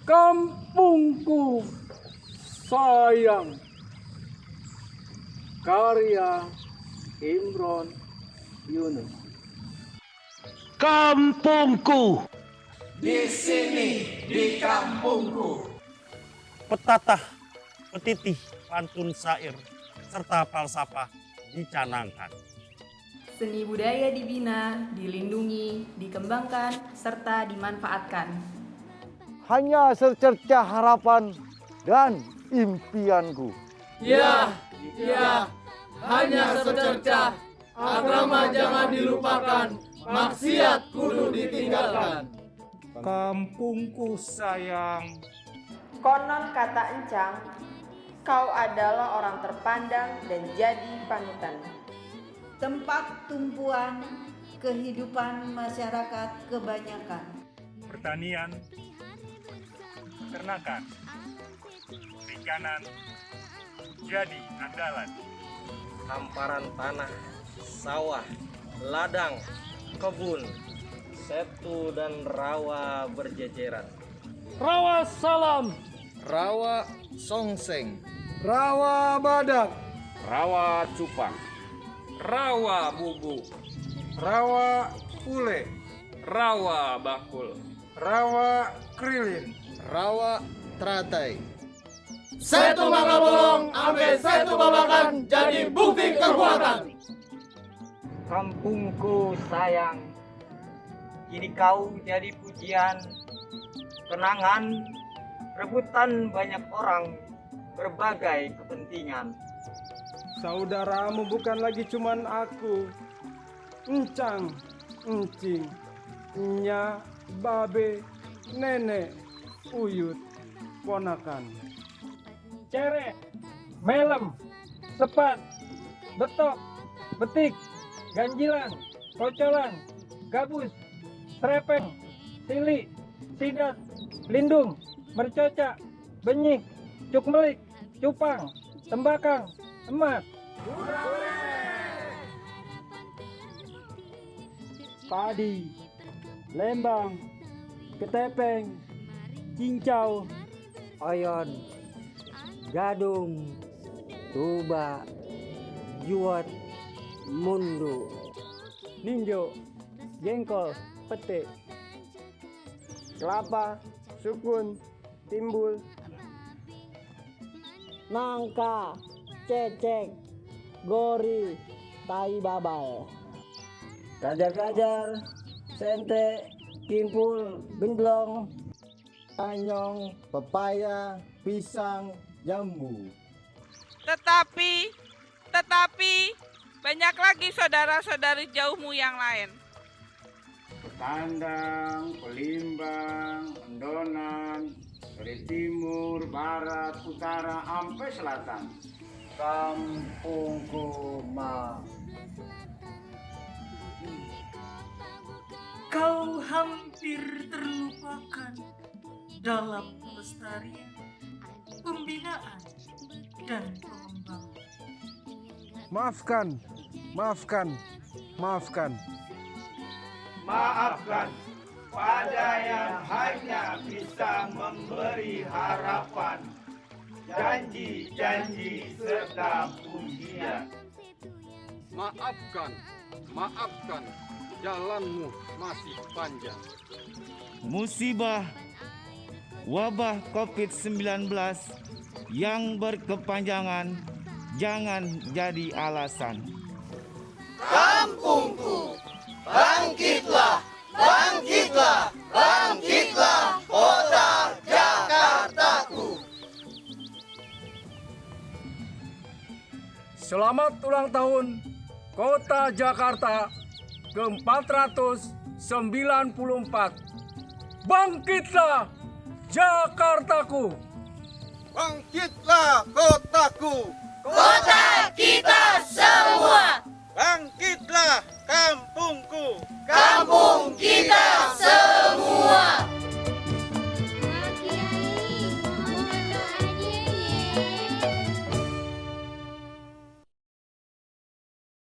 Kampungku sayang. Karya Imron Yunus. Kampungku. Di sini, di kampungku. Petatah, petitih, pantun syair, serta falsafah dicanangkan. Seni budaya dibina, dilindungi, dikembangkan, serta dimanfaatkan. Hanya secercah harapan dan impianku. Ya, hanya secercah. Agama jangan dilupakan, maksiat kudu ditinggalkan. Kampungku sayang. Konon kata Encang, kau adalah orang terpandang dan jadi panutan. Tempat tumpuan kehidupan masyarakat kebanyakan. Pertanian, peternakan, perikanan jadi andalan. Hamparan tanah, sawah, ladang, kebun, setu dan rawa berjejeran. Rawa salam, Rawa Songseng, Rawa Badak, Rawa Cupang. Rawa bubu, Rawa Pule. rawa bakul. Rawa Krilin. Rawa Teratai. Setu mangga bolong, ambil setu babakan, jadi bukti kekuatan. Kampungku sayang, kini kau jadi pujian, kenangan, rebutan banyak orang, berbagai kepentingan. Saudaramu bukan lagi cuman aku. Encang, encing, nya, babe, nenek, uyut, ponakan. Cere, melem, sepat, betok, betik, ganjilan, kocolan, gabus, serepeng, sili, sidat, lindung, mercocak, benyik, cukmelik, cupang, tembakang, emas. Padi, lembang, ketepeng, cincau, Oyon, gadung, tuba, juot, mundu. ninjo, jengkol, pete, kelapa, sukun, timbul, Nangka, cecek, gori, tai babal. Gajar-gajar, sente, kimpul, gemblong, Anyong, pepaya, pisang, jambu. Tetapi banyak lagi saudara-saudari jauhmu yang lain. Tandang, Pelimbang, Endonan, dari timur, barat, utara, sampai selatan. Kampungku ma. Kau hampir terlupakan dalam pelestarian, pembinaan, dan pengembangan. Maafkan, maafkan, maafkan. Maafkan pada yang hanya bisa memberi harapan, janji-janji serta pujian. Maafkan, maafkan, jalanmu masih panjang. Musibah wabah COVID-19 yang berkepanjangan jangan jadi alasan. Kampungku, bangkitlah, bangkitlah, bangkitlah, kota Jakartaku. Selamat ulang tahun Kota Jakarta ke-494. Bangkitlah Jakartaku. Bangkitlah kotaku. Kota kita semua.